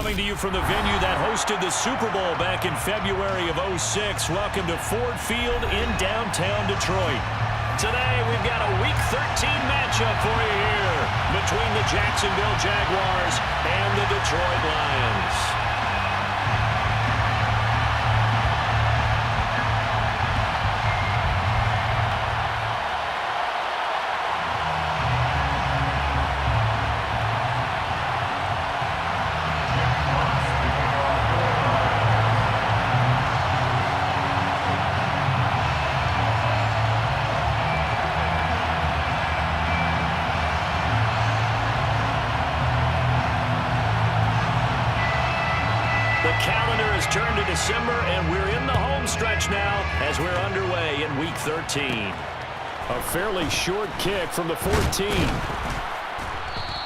coming to you from the venue that hosted the Super Bowl back in February of '06. Welcome to Ford Field in downtown Detroit. Today, we've got a Week 13 matchup for you here between the Jacksonville Jaguars and the Detroit Lions. The calendar has turned to December, and we're in the home stretch now as we're underway in Week 13. A fairly short kick from the 14.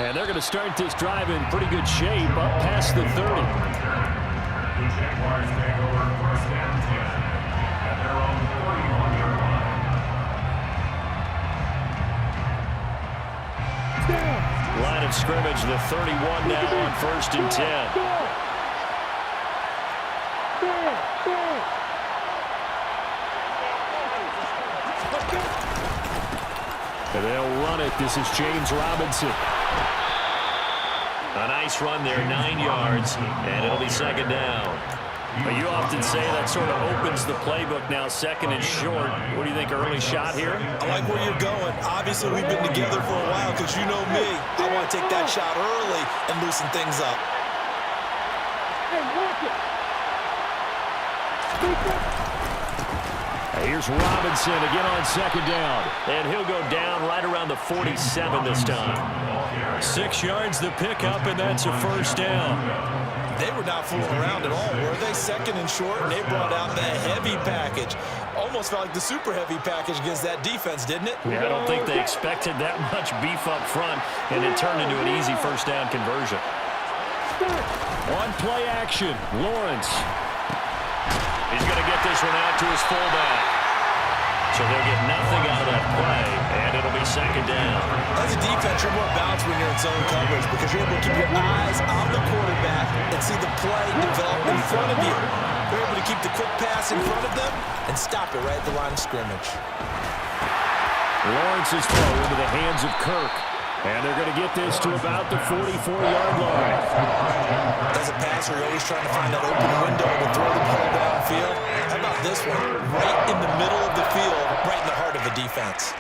And they're going to start this drive in pretty good shape up past the 30. The Jaguars take over first and 10 at their own 41-yard line. Line of scrimmage, the 31 now on first and 10. And they'll run it. This is James Robinson. A nice run there, 9 yards, and it'll be second down. But you often say that sort of opens the playbook now, second and short. What do you think, early shot here? I like where you're going. Obviously, we've been together for a while because you know me. I want to take that shot early and loosen things up. Here's Robinson again on second down. And he'll go down right around the 47 this time. 6 yards the pickup, and that's a first down. They were not fooling around at all, were they? Second and short, and they brought out the heavy package. Almost felt like the super heavy package against that defense, didn't it? Yeah, I don't think they expected that much beef up front, and it turned into an easy first down conversion. On play action, Lawrence. He's going to get this one out to his fullback. So they'll get nothing out of that play, and it'll be second down. As a defense, you're more balanced when you're in zone coverage because you're able to keep your eyes on the quarterback and see the play develop in front of you. You're able to keep the quick pass in front of them and stop it right at the line of scrimmage. Lawrence's throw into the hands of Kirk. And they're going to get this to about the 44-yard line. As a passer, you're always trying to find that open window to throw the ball downfield. How about this one? Right in the middle of the field, right in the heart of the defense.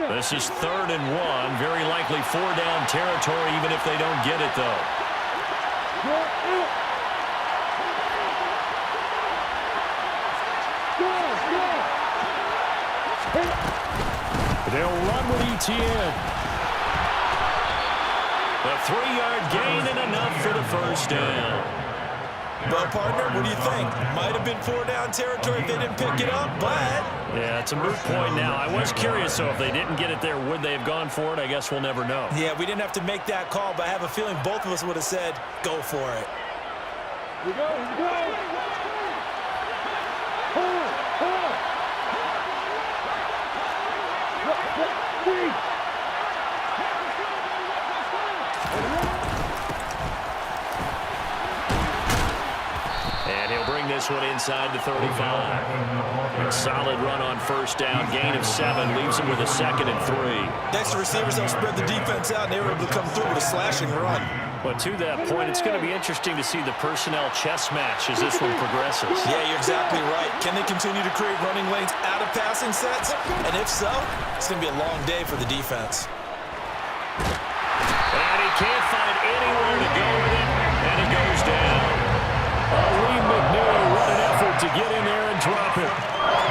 This is 3rd and 1. Very likely 4-down territory, even if they don't get it, though. They'll run with ETN. A 3-yard gain and enough for the first down. Well, partner, what do you think? Might have been 4-down territory if they didn't pick it up, but... Yeah, it's a moot point now. I was curious, so if they didn't get it there, would they have gone for it? I guess we'll never know. Yeah, we didn't have to make that call, but I have a feeling both of us would have said, go for it. Here we go, here we go. And he'll bring this one inside the 35. A solid run on first down. Gain of 7 leaves him with a 2nd and 3. Next to receivers, they'll spread the defense out, and they were able to come through with a slashing run. But to that point, it's going to be interesting to see the personnel chess match as this one progresses. Yeah, you're exactly right. Can they continue to create running lanes out of passing sets? And if so, it's going to be a long day for the defense. And he can't find anywhere to go with it, and it goes down. Lee McNeil, what an effort to get in there and drop it.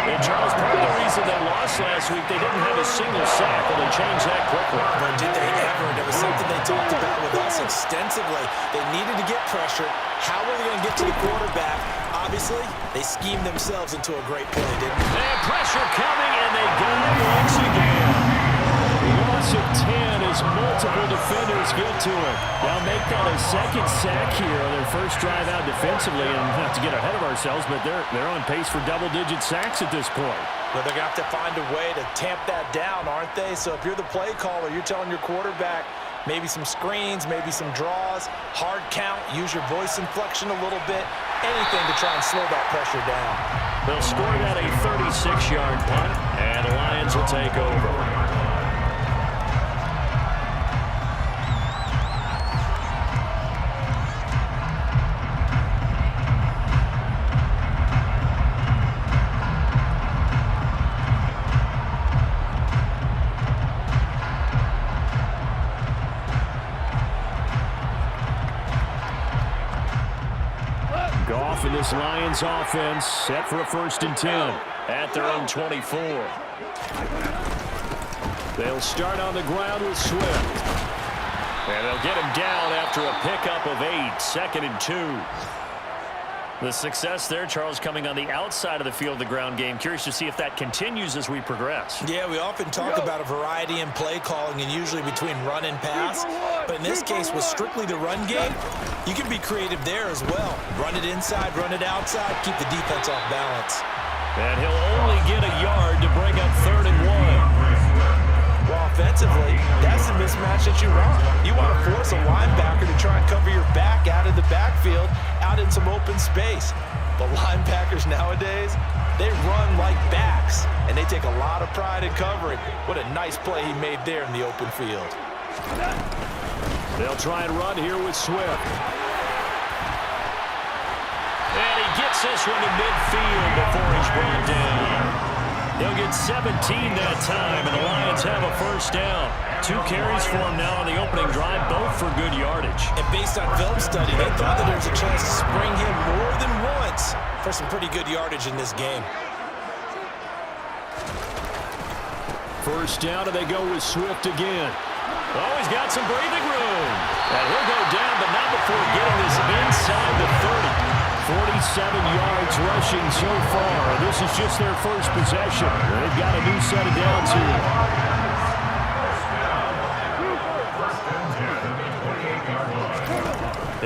And Charles, part of the reason they lost last week, they didn't have a single sack, but they changed that quickly. But did they ever? There was something they talked about with us extensively. They needed to get pressure. How were they going to get to the quarterback? Obviously, they schemed themselves into a great play, didn't they? They have pressure coming, and they got it once again. Loss of 10 as multiple defenders get to it. They'll make that a second sack here on their first drive out defensively, and not to get ahead of ourselves, but they're on pace for double-digit sacks at this point. Well, they're going to have to find a way to tamp that down, aren't they? So if you're the play caller, you're telling your quarterback, Maybe some screens, maybe some draws, hard count, use your voice inflection a little bit, anything to try and slow that pressure down. They'll score that a 36-yard punt, and the Lions will take over. Goff and this Lions offense set for a 1st and 10 at their own 24. They'll start on the ground with Swift. And they'll get him down after a pickup of 8, 2nd and 2. The success there, Charles, coming on the outside of the field, the ground game. Curious to see if that continues as we progress. Yeah, we often talk about a variety in play calling and usually between run and pass. But in this case, with strictly the run game, you can be creative there as well. Run it inside, run it outside, keep the defense off balance. And he'll only get a yard to bring up 3rd and 1. Well, offensively, that's the mismatch that you want. You want to force a linebacker to try and cover your back out of the backfield, out in some open space. The linebackers nowadays, they run like backs, and they take a lot of pride in covering. What a nice play he made there in the open field. They'll try and run here with Swift. And he gets this one to midfield before he's brought down. They'll get 17 that time, and the Lions have a 1st down. 2 carries for him now on the opening drive, both for good yardage. And based on film study, they thought that there was a chance to spring him more than once for some pretty good yardage in this game. 1st down, and they go with Swift again. Oh, he's got some breathing room. And he'll go down, but not before getting this inside the 30. 47 yards rushing so far. This is just their 1st possession. They've got a new set of downs here.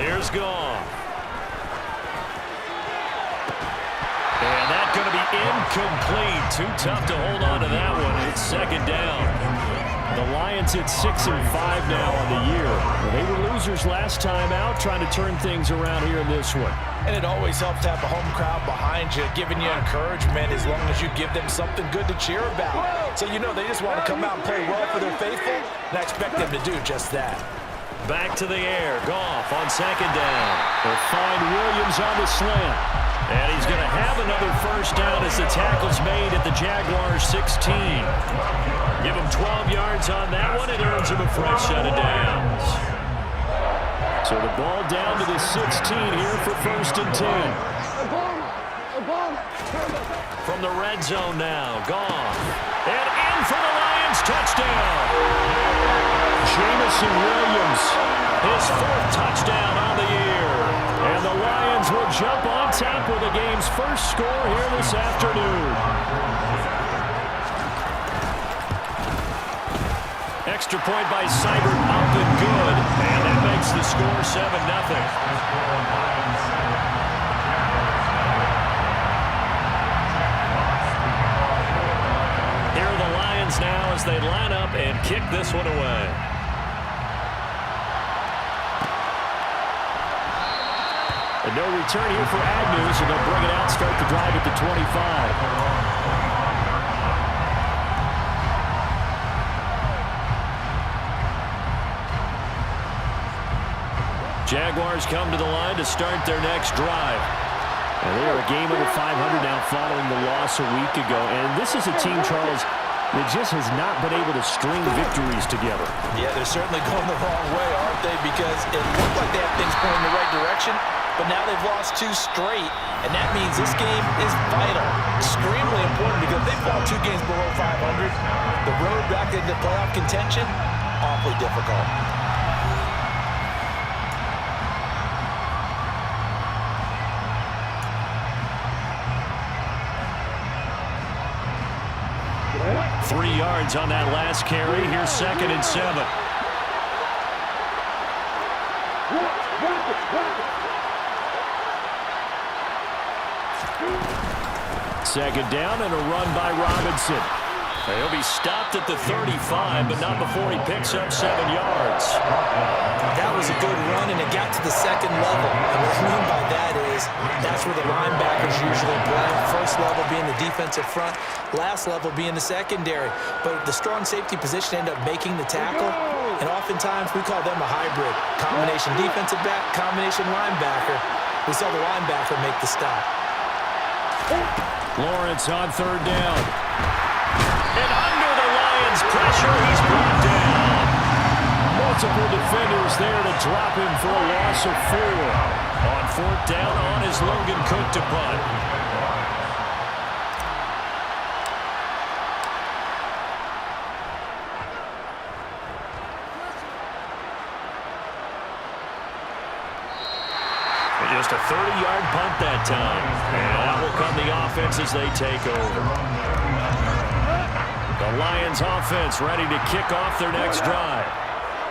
Here's Goff. And that's going to be incomplete. Too tough to hold on to that one. It's 2nd down. The Lions at 6-5 now on the year. Well, they were losers last time out, trying to turn things around here in this one. And it always helps to have the home crowd behind you, giving you encouragement as long as you give them something good to cheer about. So you know they just want to come out and play well for their faithful, and I expect them to do just that. Back to the air. Goff on 2nd down. They'll find Williams on the slant. And he's going to have another 1st down as the tackle's made at the Jaguars' 16. Give him 12 yards on that one. It earns him a fresh set of downs. So the ball down to the 16 here for 1st and 10. From the red zone now, Goff. And in for the Lions, touchdown. Jamison Williams, his 4th touchdown on the year. And the Lions will jump on top with the game's 1st score here this afternoon. Extra point by Seibert, up and good. And that makes the score 7-0. Here are the Lions now as they line up and kick this one away. And no return here for Agnew, so they'll bring it out, start the drive at the 25. Jaguars come to the line to start their next drive. And they are a game over 500 now following the loss a week ago. And this is a team, Charles, that just has not been able to string victories together. Yeah, they're certainly going the wrong way, aren't they? Because it looked like they had things going in the right direction, but now they've lost 2 straight. And that means this game is vital, extremely important, because if they fall 2 games below 500, the road back into playoff contention, awfully difficult. Three yards on that last carry. Here's 2nd and 7. Second down and a run by Robinson. He'll be stopped at the 35, but not before he picks up 7 yards. That was a good run, and it got to the second level. And what I mean by that is that's where the linebackers usually play. First level being the defensive front, last level being the secondary. But the strong safety position ended up making the tackle, and oftentimes we call them a hybrid. Combination defensive back, combination linebacker. We saw the linebacker make the stop. Lawrence on 3rd down. And under the Lions' pressure, he's brought down. Multiple defenders there to drop him for a loss of 4. On 4th down, on is Logan Cook to punt. Just a 30-yard punt that time. And out will come the offense as they take over. The Lions offense ready to kick off their next drive.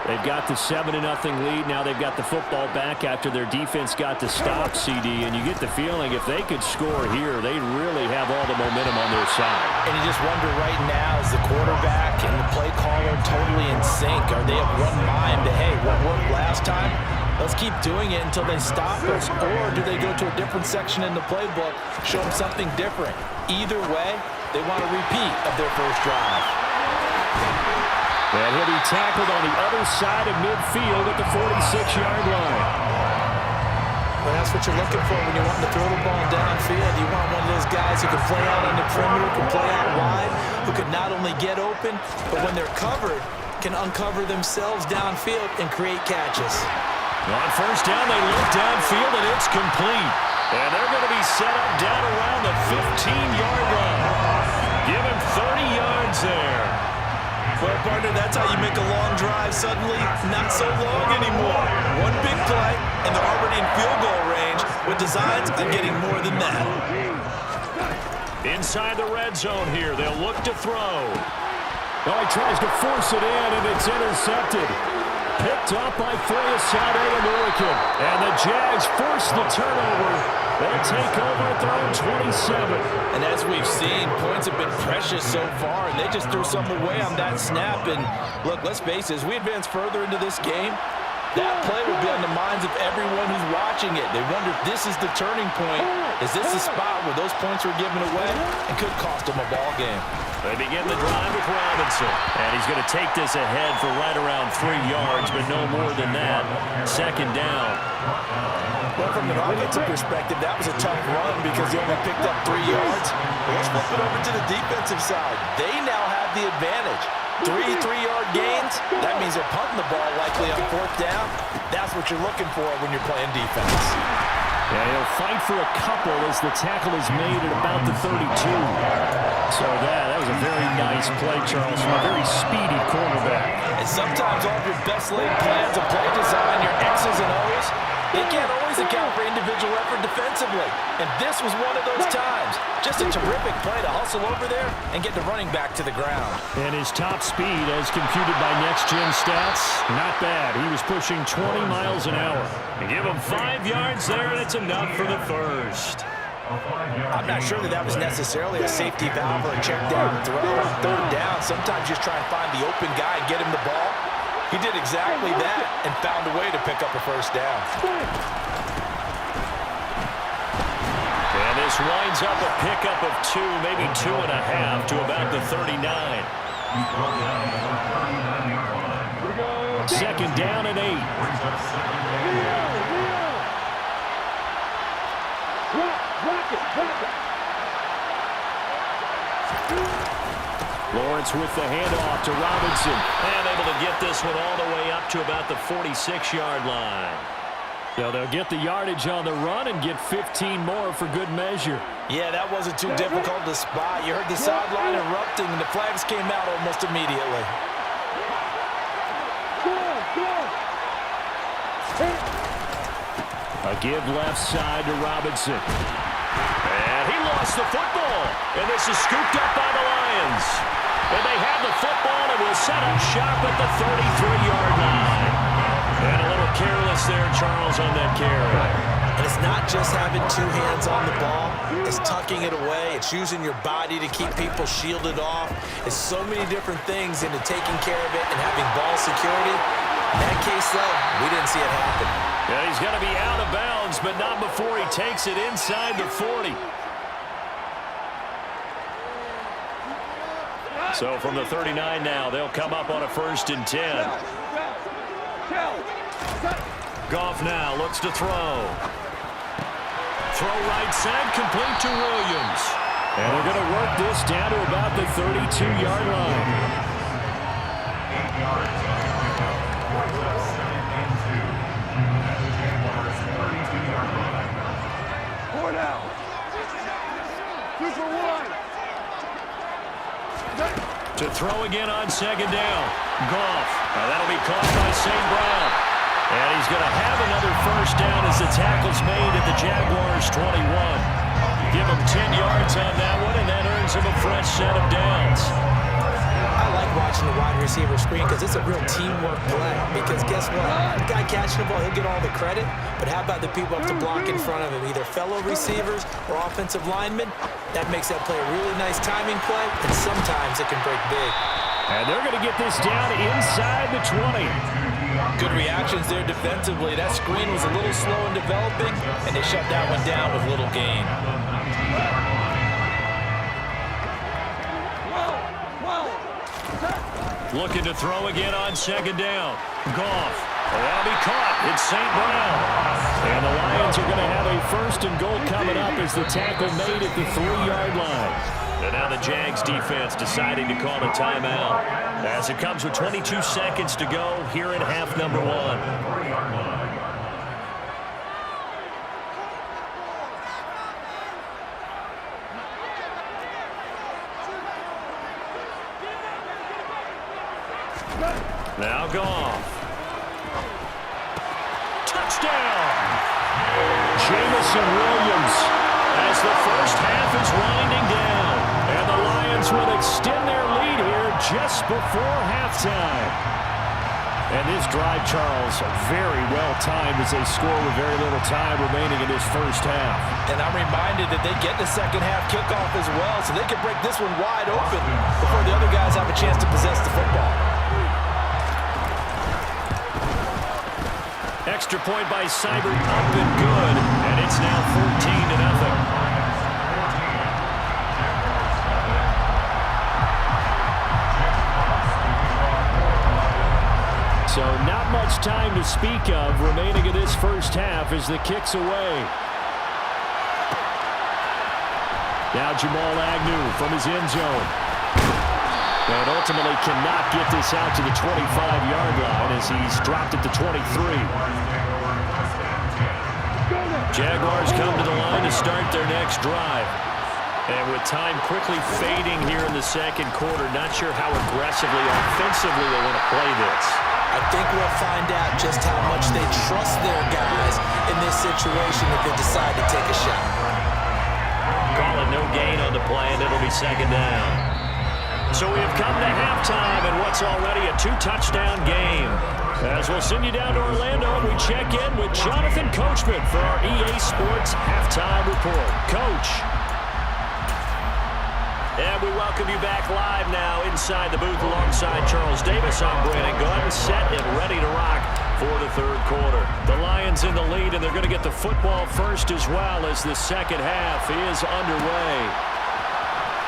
They've got the 7-0 lead. Now they've got the football back after their defense got to stop, CD. And you get the feeling if they could score here, they really have all the momentum on their side. And you just wonder right now, is the quarterback and the play caller totally in sync? Are they of one mind to, hey, what worked last time? Let's keep doing it until they stop us. Or do they go to a different section in the playbook, show them something different? Either way, they want a repeat of their first drive. And he'll be tackled on the other side of midfield at the 46-yard line. Well, that's what you're looking for when you want to throw the ball downfield. You want one of those guys who can play out on the perimeter, can play out wide, who can not only get open, but when they're covered, can uncover themselves downfield and create catches. On 1st down, they look downfield, and it's complete. And they're going to be set up down around the 15-yard line. Give him 30 yards there. Well, partner, that's how you make a long drive suddenly not so long anymore. One big play, and they're already in field goal range with designs on getting more than that. Inside the red zone here, they'll look to throw. Oh, he tries to force it in, and it's intercepted. Picked up by Foyesade and Hurricane. And the Jags force the turnover. They'll take over at their own 27. And as we've seen, points have been precious so far, and they just threw some away on that snap. And look, let's face it, as we advance further into this game, that play will be on the minds of everyone who's watching it. They wonder if this is the turning point. Is this the spot where those points were given away and could cost them a ball game? They begin the drive with Robinson. And he's going to take this ahead for right around 3 yards, but no more than that. 2nd down. Well, from an offensive perspective, that was a tough run because he only picked up 3 yards. Well, let's flip it over to the defensive side. They now have the advantage. 3 3-yard gains, that means they're punting the ball likely on 4th down. That's what you're looking for when you're playing defense. Yeah, he'll fight for a couple as the tackle is made at about the 32. So that was a very nice play, Charles, from a very speedy quarterback. And sometimes all of your best laid plans of play design, your X's and O's, they can't always account for individual effort defensively. And this was one of those times. Just a terrific play to hustle over there and get the running back to the ground. And his top speed, as computed by Next Gen Stats, not bad. He was pushing 20 miles an hour. They give him 5 yards there, and it's enough for the first. I'm not sure that was necessarily a safety valve or a check down throw on 3rd down. Sometimes just try and find the open guy and get him the ball. He did exactly that and found a way to pick up a 1st down. And this winds up a pickup of 2, maybe 2.5 to about the 39. 2nd down and 8. Lawrence with the handoff to Robinson. And able to get this one all the way up to about the 46-yard line. So they'll get the yardage on the run and get 15 more for good measure. Yeah, that wasn't too difficult to spot. You heard the sideline erupting, and the flags came out almost immediately. A give left side to Robinson. And he lost the football. And this is scooped up by the Lions. And they have the football and will set up shop at the 33-yard line. And a little careless there, Charles, on that carry. And it's not just having two hands on the ball. It's tucking it away. It's using your body to keep people shielded off. It's so many different things into taking care of it and having ball security. In that case, though, we didn't see it happen. Yeah, he's going to be out of bounds, but not before he takes it inside the 40. So from the 39 now, they'll come up on a 1st and 10. Goff now looks to throw. Throw right side, complete to Williams. And they're going to work this down to about the 32-yard line. 8 yards. Second and 2. At the Jaguars' 32-yard line. 4 down. 2 for 1. To throw again on 2nd down. Goff. Now that'll be caught by St. Brown. And he's going to have another 1st down as the tackle's made at the Jaguars' 21. Give him 10 yards on that one, and that earns him a fresh set of downs. I like watching the wide receiver screen because it's a real teamwork play. Because guess what? The guy catching the ball, he'll get all the credit. But how about the people up to block in front of him, either fellow receivers or offensive linemen? That makes that play a really nice timing play, and sometimes it can break big. And they're going to get this down inside the 20. Good reactions there defensively. That screen was a little slow in developing, and they shut that one down with little gain. Looking to throw again on 2nd down. Goff. That'll be caught. It's St. Brown. And the Lions are going to have a 1st and goal coming up as the tackle made at the 3-yard line. And now the Jags defense deciding to call a timeout as it comes with 22 seconds to go here in half number 1. Now Goff. Touchdown! Jamison Williams as the first half is winding down. And the Lions will extend their lead here just before halftime. And this drive, Charles, very well timed as they score with very little time remaining in this first half. And I'm reminded that they get the second half kickoff as well, so they can break this one wide open before the other guys have a chance to possess the football. Extra point by Seibert, up and good, and it's now 14-0. So not much time to speak of remaining in this first half as the kick's away. Now Jamal Agnew from his end zone. And ultimately cannot get this out to the 25-yard line as he's dropped at the 23. Jaguars come to the line to start their next drive. And with time quickly fading here in the second quarter, not sure how aggressively, offensively they want to play this. I think we'll find out just how much they trust their guys in this situation if they decide to take a shot. Call it no gain on the play, and it'll be 2nd down. So we have come to halftime in what's already a 2-touchdown game. As we'll send you down to Orlando, we check in with Jonathan Coachman for our EA Sports Halftime Report. Coach. And we welcome you back live now inside the booth alongside Charles Davis. I'm Brandon Gunn, set and ready to rock for the third quarter. The Lions in the lead, and they're going to get the football first as well as the second half is underway.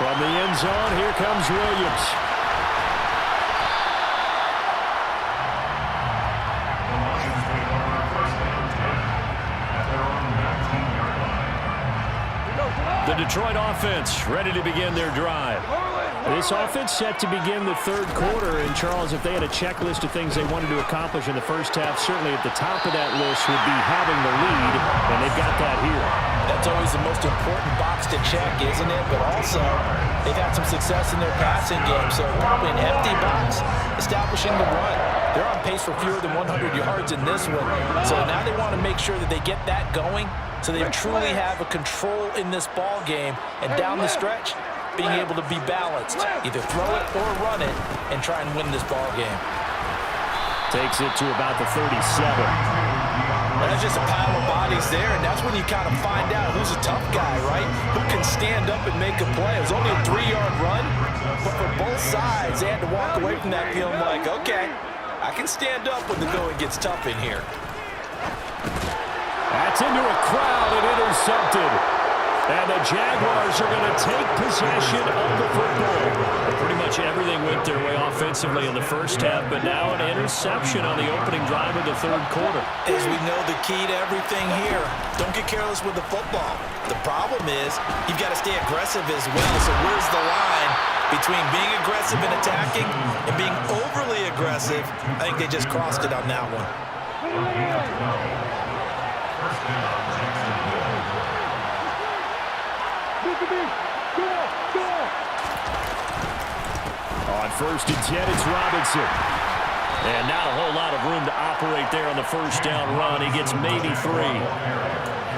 From the end zone, here comes Williams. The Detroit offense ready to begin their drive. This offense set to begin the third quarter, and Charles, if they had a checklist of things they wanted to accomplish in the first half, certainly at the top of that list would be having the lead, and they've got that here. That's always the most important box to check, isn't it? But also, they've had some success in their passing game, so probably an empty box establishing the run. They're on pace for fewer than 100 yards in this one, so now they want to make sure that they get that going so they truly have a control in this ball game, and down the stretch, being able to be balanced, either throw it or run it, and try and win this ball game. Takes it to about the 37. That's just a pile of bodies there, and that's when you kind of find out who's a tough guy, right? Who can stand up and make a play. It was only a 3-yard run, but for both sides, they had to walk away from that feeling like, okay, I can stand up when the going gets tough in here. That's into a crowd and intercepted. And the Jaguars are going to take possession of the football. Pretty much everything went their way offensively in the first half, but now an interception on the opening drive of the third quarter. As we know, the key to everything here, don't get careless with the football. The problem is you've got to stay aggressive as well. So where's the line between being aggressive and attacking and being overly aggressive? I think they just crossed it on that one. First down, Jacksonville. On 1st and 10, it's Robinson. And not a whole lot of room to operate there on the first down run. He gets maybe 3.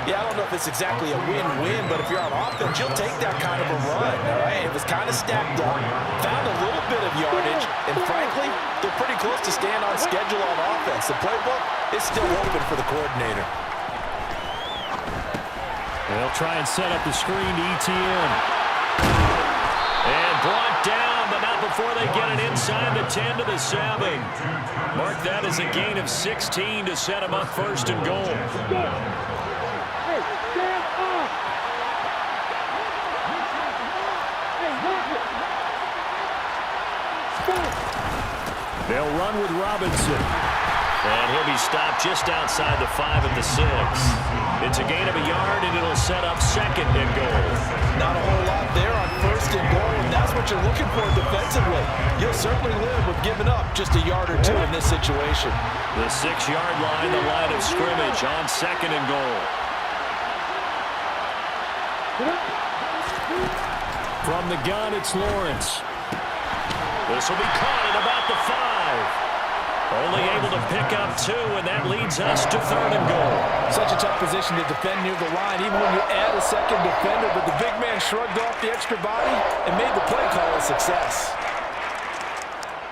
Yeah, I don't know if it's exactly a win-win, but if you're on offense, you'll take that kind of a run, all right? It was kind of stacked up, found a little bit of yardage, and frankly, they're pretty close to staying on schedule on offense. The playbook is still open for the coordinator. They'll try and set up the screen to ETN. And brought down, but not before they get it inside the 10 to the 7. Mark that as a gain of 16 to set them up 1st and goal. Hey, stand up! Hey, They'll run with Robinson. And he'll be stopped just outside the 5 at the 6. It's a gain of a yard, and it'll set up 2nd and goal. Not a whole lot there on 1st and goal, and that's what you're looking for defensively. You'll certainly live with giving up just a yard or 2 in this situation. The 6-yard line, the line of scrimmage on 2nd and goal. From the gun, it's Lawrence. This will be caught at about the 5. Only able to pick up 2, and that leads us to 3rd and goal. Such a tough position to defend near the line, even when you add a second defender, but the big man shrugged off the extra body and made the play call a success.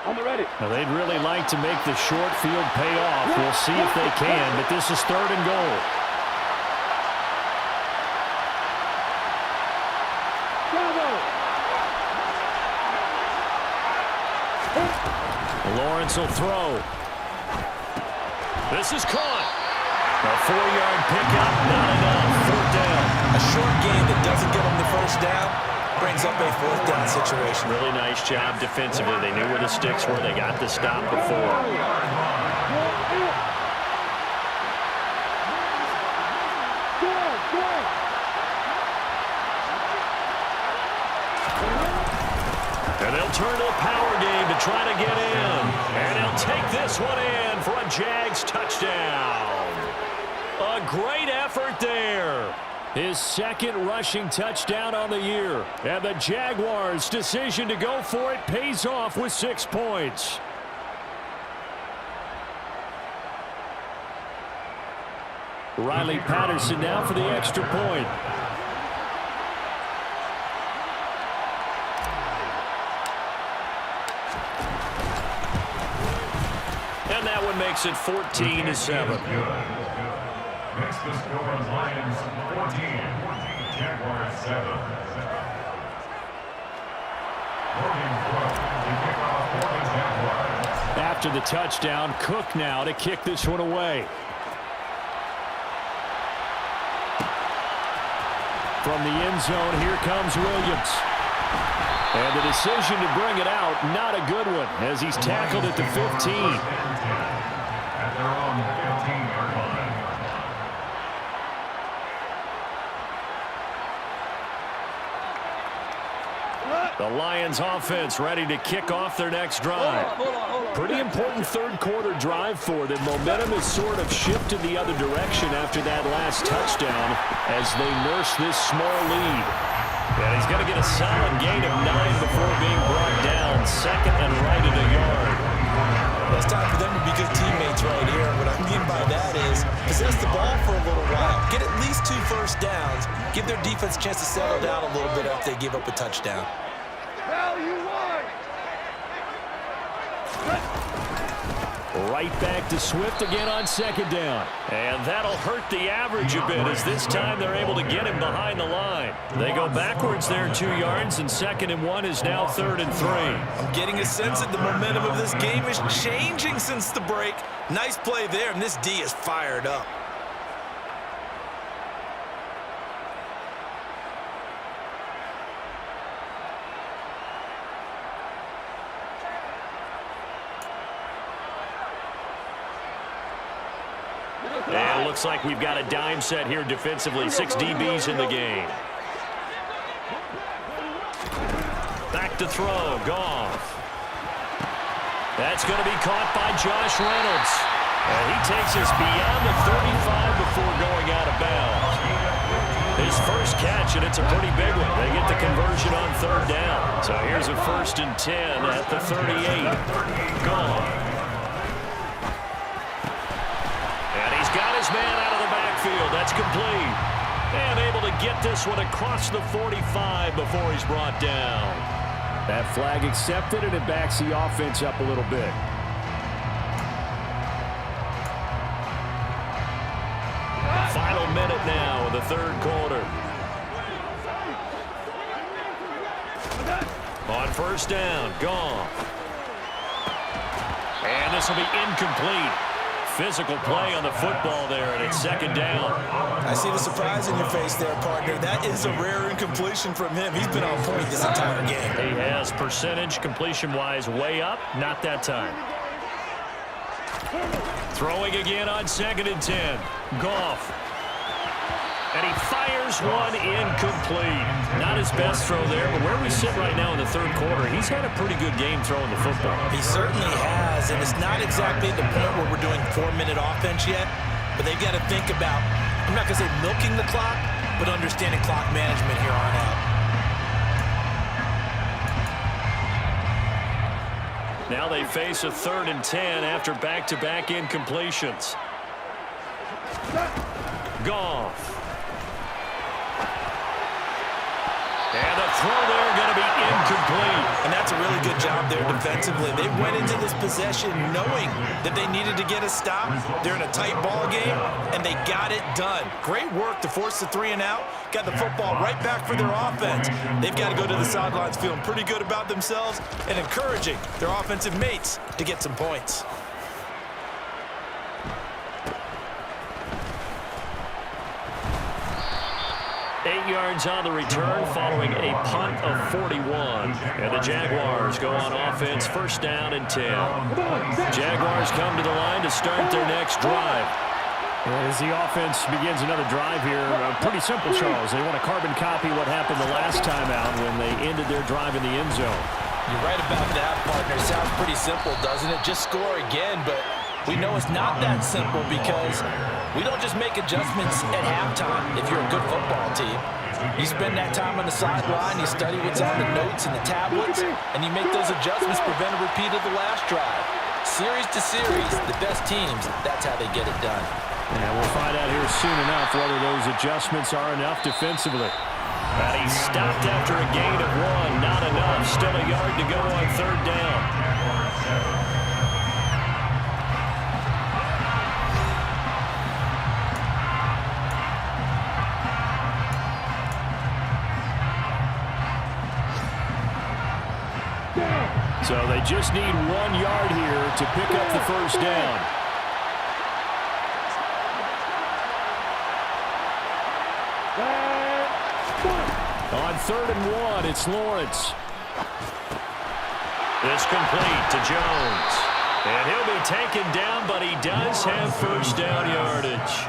I'm ready. Now, they'd really like to make the short field pay off. We'll see if they can, but this is 3rd and goal. Lawrence will throw. This is caught. A 4-yard pickup, not enough. 4th down. A short game that doesn't get them the first down brings up a 4th down situation. Really nice job defensively. They knew where the sticks were. They got the stop before. And they'll turn to a power game to try to get in. And he'll take this one in for a Jags touchdown. A great effort there. His 2nd rushing touchdown on the year. And the Jaguars' decision to go for it pays off with 6 points. Riley Patterson now for the extra point. And that one makes it 14-7. Next, the score, Lions 14, Jaguars 7. After the touchdown, Cook now to kick this one away. From the end zone, here comes Williams. And the decision to bring it out, not a good one, as he's tackled at the 15. At their own 15-yard line. The Lions offense ready to kick off their next drive. Pretty important third quarter drive for them. Momentum has sort of shifted the other direction after that last touchdown as they nurse this small lead. And he's going to get a solid gain of 9 before being brought down. 2nd and right at a yard. It's time for them to be good teammates right here. What I mean by that is possess the ball for a little while. Get at least 2 first downs. Give their defense a chance to settle down a little bit after they give up a touchdown. Hell, you won! Right back to Swift again on second down. And that'll hurt the average a bit as this time they're able to get him behind the line. They go backwards there 2 yards, and 2nd and 1 is now 3rd and 3. I'm getting a sense that the momentum of this game is changing since the break. Nice play there, and this D is fired up. And it looks like we've got a dime set here defensively. 6 DBs in the game. Back to throw. Goff. That's going to be caught by Josh Reynolds. And he takes us beyond the 35 before going out of bounds. His first catch, and it's a pretty big one. They get the conversion on 3rd down. So here's a 1st and 10 at the 38. Goff. Got his man out of the backfield. That's complete. And able to get this one across the 45 before he's brought down. That flag accepted, and it backs the offense up a little bit. Final minute now of the 3rd quarter. On 1st down, Goff. And this will be incomplete. Physical play on the football there, and it's 2nd down. I see the surprise in your face there, partner. That is a rare incompletion from him. He's been on point this entire game. He has percentage completion-wise way up. Not that time. Throwing again on 2nd and 10. Goff. And he fires one incomplete. Not his best throw there, but where we sit right now in the 3rd quarter, he's had a pretty good game throwing the football. He certainly has, and it's not exactly at the point where we're doing 4-minute offense yet, but they've got to think about, I'm not going to say milking the clock, but understanding clock management here on out. Now they face a 3rd and 10 after back-to-back incompletions. Goff. And the throw there going to be incomplete. And that's a really good job there defensively. They went into this possession knowing that they needed to get a stop. They're in a tight ball game, and they got it done. Great work to force the 3 and out. Got the football right back for their offense. They've got to go to the sidelines feeling pretty good about themselves and encouraging their offensive mates to get some points. Yards on the return following a punt of 41. And the Jaguars go on offense, 1st down and 10. Jaguars come to the line to start their next drive. As the offense begins another drive here, pretty simple, Charles. They want to carbon copy what happened the last time out when they ended their drive in the end zone. You're right about that, partner. Sounds pretty simple, doesn't it? Just score again, but we know it's not that simple because we don't just make adjustments at halftime if you're a good football team. You spend that time on the sideline, you study what's on the notes and the tablets, and you make those adjustments, prevent a repeat of the last drive. Series to series, the best teams, that's how they get it done. And we'll find out here soon enough whether those adjustments are enough defensively. And he stopped after a gain of 1. Not enough. Still a yard to go on 3rd down. So they just need 1 yard here to pick up the 1st down. On 3rd and 1, it's Lawrence. This complete to Jones. And he'll be taken down, but he does have 1st down yardage.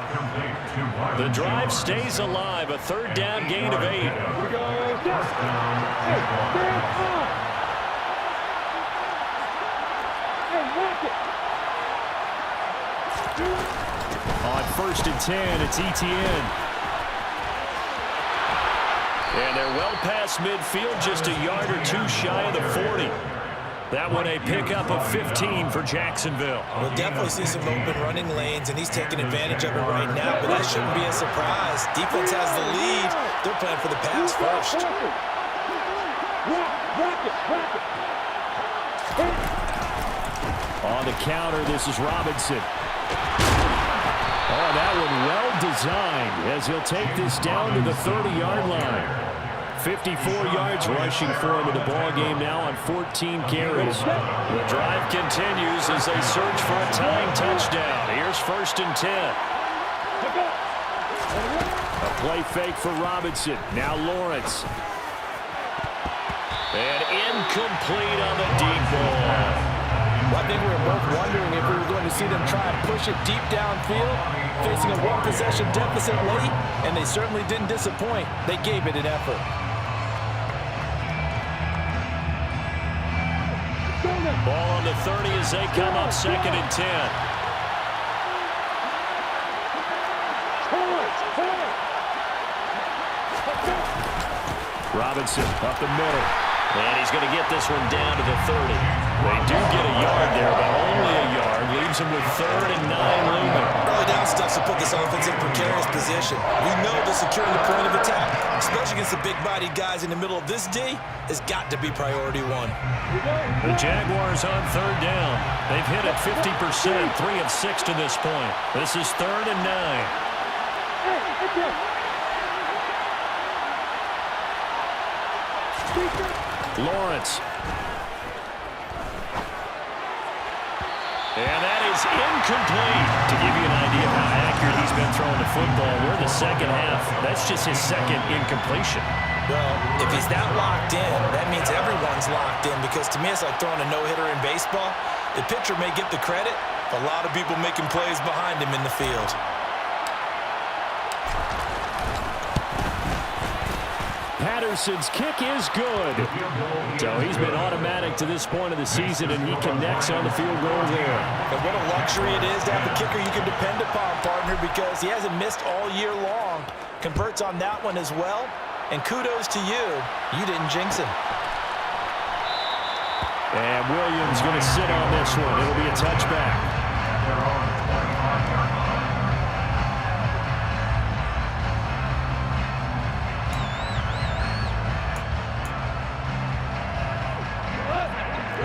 The drive stays alive, a 3rd down gain of 8. On 1st and 10, it's Etienne. And they're well past midfield, just a yard or 2 shy of the 40. That one a pickup of 15 for Jacksonville. We'll definitely see some open running lanes, and he's taking advantage of it right now, but that shouldn't be a surprise. Defense has the lead. They're playing for the pass first. On the counter, this is Robinson. Oh, that one well designed as he'll take this down to the 30-yard line. 54 yards rushing for him in the ball game now on 14 carries. The drive continues as they search for a tying touchdown. Here's 1st and 10. A play fake for Robinson. Now Lawrence. And incomplete on the deep ball. Well, I think we were both wondering if we were going to see them try and push it deep downfield, facing a one-possession deficit late, and they certainly didn't disappoint. They gave it an effort. Ball on the 30 as they come up 2nd and 10. Robinson up the middle. And he's going to get this one down to the 30. They do get a yard there, but only a yard. Leaves them with 3rd and 9 looming. Early down stuff to put this offense in precarious position. We know the securing the point of attack, especially against the big-bodied guys in the middle of this D, has got to be priority one. The Jaguars on 3rd down. They've hit it 50%, 3 of 6 to this point. This is 3rd and 9. Lawrence. And that is incomplete. To give you an idea of how accurate he's been throwing the football, we're in the second half. That's just his 2nd incompletion. Well, if he's that locked in, that means everyone's locked in, because to me it's like throwing a no-hitter in baseball. The pitcher may get the credit, but a lot of people making plays behind him in the field. Patterson's kick is good. So he's been automatic to this point of the season, and he connects on the field goal there. And what a luxury it is to have a kicker you can depend upon, partner, because he hasn't missed all year long. Converts on that one as well. And kudos to you. You didn't jinx him. And Williams going to sit on this one. It'll be a touchback.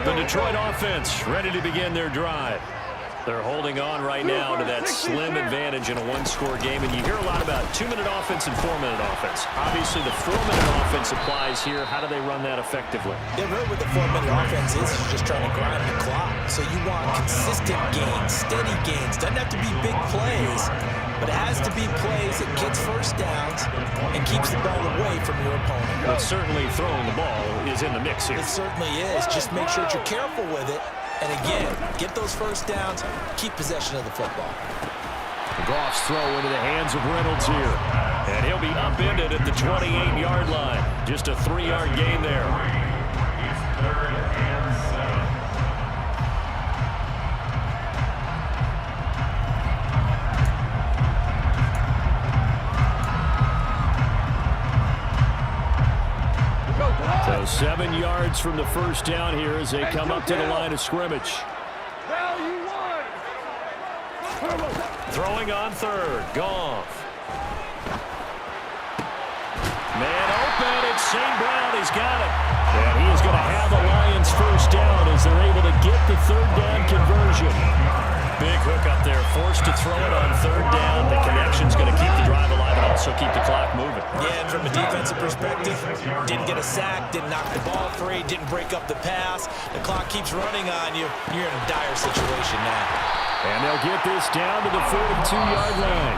The Detroit offense ready to begin their drive. They're holding on right now to that slim advantage in a one-score game, and you hear a lot about 2-minute offense and 4-minute offense. Obviously, the 4-minute offense applies here. How do they run that effectively? Yeah, really what the 4-minute offense is just trying to grind the clock. So you want consistent gains, steady gains. Doesn't have to be big plays, but it has to be plays that gets first downs and keeps the ball away from your opponent. But certainly throwing the ball is in the mix here. It certainly is. Just make sure that you're careful with it. And again, get those first downs, keep possession of the football. Goff's throw into the hands of Reynolds here. And he'll be upended at the 28-yard line. Just a 3-yard gain there. It's 3rd and 7. So 7 yards from the first down here as they come up to the line of scrimmage. Throwing on 3rd. Goff. Man open. It's St. Brown. He's got it. And he is going to have the Lions first down as they're able to get the 3rd down conversion. Big hook up there. Forced to throw it on 3rd down. The connection's going to keep the drive alive and also keep the clock moving. Yeah, and from a defensive perspective, didn't get a sack, didn't knock the ball free, didn't break up the pass. The clock keeps running on you. You're in a dire situation now. And they'll get this down to the 42-yard line.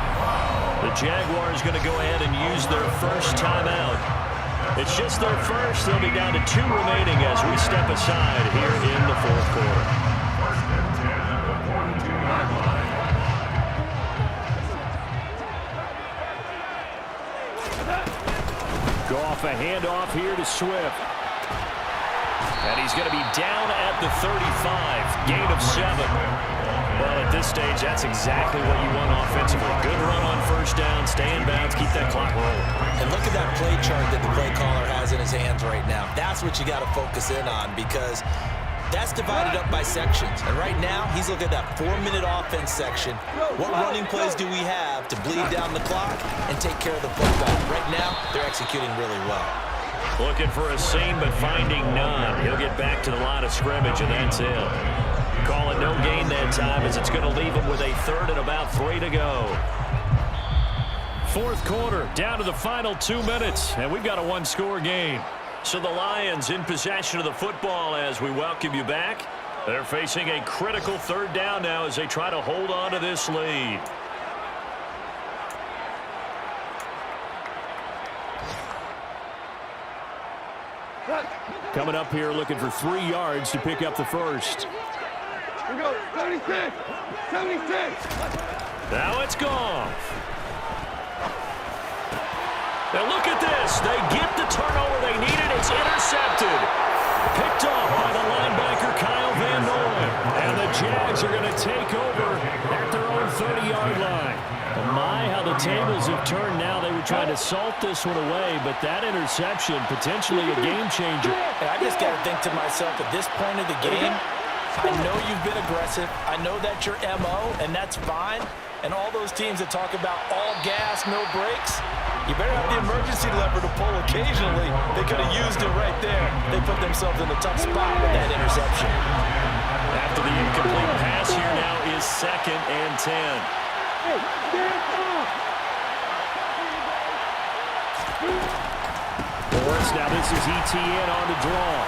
The Jaguars going to go ahead and use their first timeout. It's just their first. They'll be down to 2 remaining as we step aside here in the 4th quarter. Goff, a handoff here to Swift. And he's going to be down at the 35. Gain of 7. Well, at this stage, that's exactly what you want offensively. Good run on first down, stay in bounds, keep that clock rolling. And look at that play chart that the play caller has in his hands right now. That's what you got to focus in on, because that's divided up by sections. And right now, he's looking at that 4-minute offense section. What running plays do we have to bleed down the clock and take care of the football? Right now, they're executing really well. Looking for a seam, but finding none. He'll get back to the line of scrimmage, and that's it. Call it no gain that time as it's going to leave them with a third and about 3 to go. Fourth quarter, down to the final 2 minutes, and we've got a one-score game. So the Lions in possession of the football as we welcome you back. They're facing a critical third down now as they try to hold on to this lead. Coming up here looking for 3 yards to pick up the first. We go, 76, 76. Now it's gone. Now look at this. They get the turnover they needed. It's intercepted. Picked off by the linebacker, Kyle Van Noy. And the Jags are going to take over at their own 30-yard line. My, how the tables have turned now. They were trying to salt this one away, but that interception, potentially a game changer. And I just got to think to myself, at this point of the game, I know you've been aggressive. I know that's your MO, and that's fine. And all those teams that talk about all gas, no brakes, you better have the emergency lever to pull occasionally. They could have used it right there. They put themselves in a tough spot with that interception. After the incomplete pass here now is 2nd and 10. Lawrence, now this is ETN on the draw.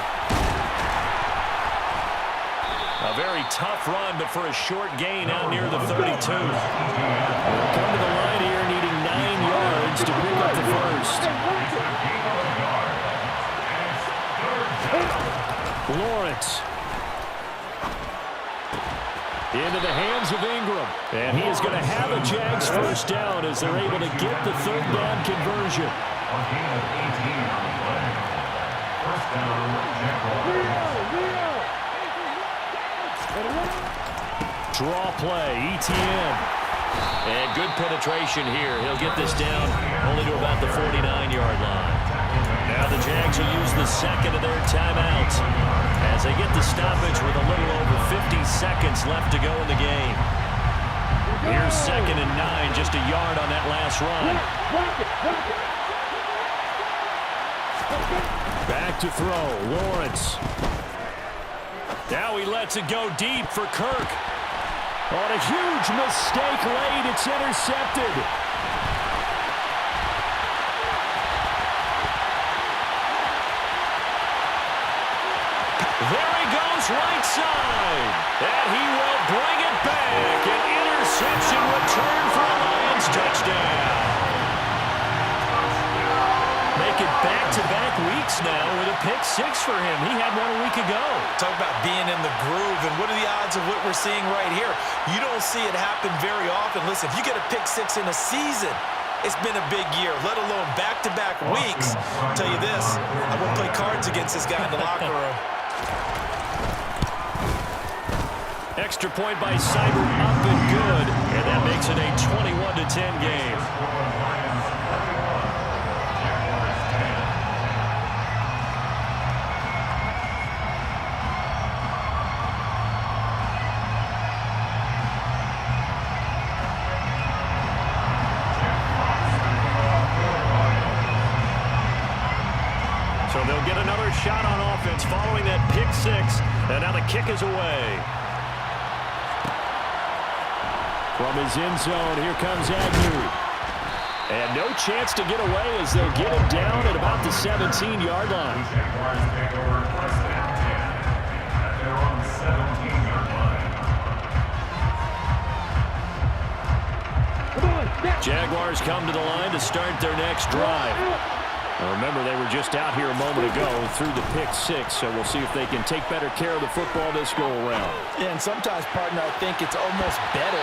A very tough run, but for a short gain out near the 32. They'll come to the line here needing 9 yards to pick up the first. Lawrence. Into the hands of Ingram. And he is going to have a Jags first down as they're able to get the third down conversion. Draw play, ETN. And good penetration here. He'll get this down only to about the 49-yard line. Now the Jags will use the second of their timeouts as they get the stoppage with a little over 50 seconds left to go in the game. Here's 2nd and 9, just a yard on that last run. Back to throw, Lawrence. Now he lets it go deep for Kirk. On a huge mistake late, it's intercepted. There he goes, right side. And he will bring it back. An interception return for a Lions touchdown. Make it back-to-back weeks now with a pick 6 for him. He had one a week ago. Talk about being in the groove, and what are the odds of what we're seeing right here? You don't see it happen very often. Listen, if you get a pick 6 in a season, it's been a big year, let alone back-to-back weeks. I'll tell you this, I won't play cards against this guy in the locker room. Extra point by Cyber, up and good, and that makes it a 21-10 game. So they'll get another shot on offense following that pick 6, and now the kick is away. From his end zone, here comes Agnew. And no chance to get away as they'll get him down at about the 17-yard line. Jaguars come to the line to start their next drive. Now remember, they were just out here a moment ago through the pick 6, so we'll see if they can take better care of the football this go-around. Yeah, and sometimes, partner, I think it's almost better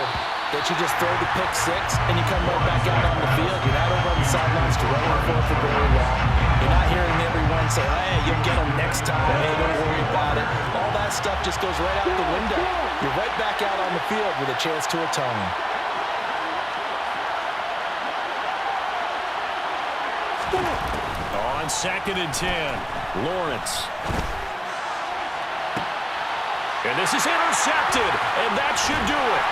that you just throw the pick 6 and you come right back out on the field. You're not over on the sidelines to run for very long. You're not hearing everyone say, hey, you'll get them next time. Hey, don't worry about it. All that stuff just goes right out the window. You're right back out on the field with a chance to atone. On 2nd and 10, Lawrence. And this is intercepted, and that should do it.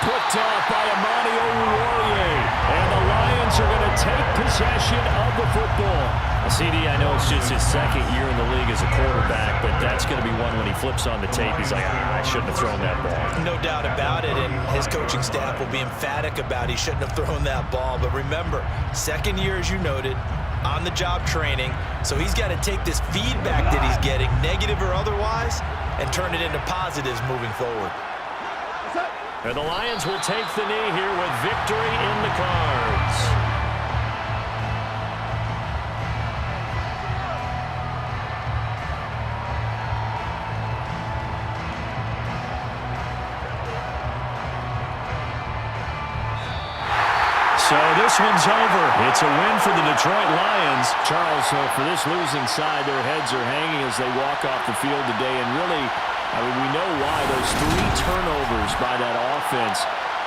picked off by Amani Oruwariye. And the Lions are going to take possession of the football. CD, I know it's just his second year in the league as a quarterback, but that's going to be one when he flips on the tape. He's like, I shouldn't have thrown that ball. No doubt about it, and his coaching staff will be emphatic about he shouldn't have thrown that ball. But remember, second year, as you noted, on-the-job training, so he's got to take this feedback that he's getting, negative or otherwise, and turn it into positives moving forward. And the Lions will take the knee here with victory in the cards. So this one's over. It's a win for the Detroit Lions. Charles, for this losing side, their heads are hanging as they walk off the field today. And really, I mean, we know why. Those 3 turnovers by that offense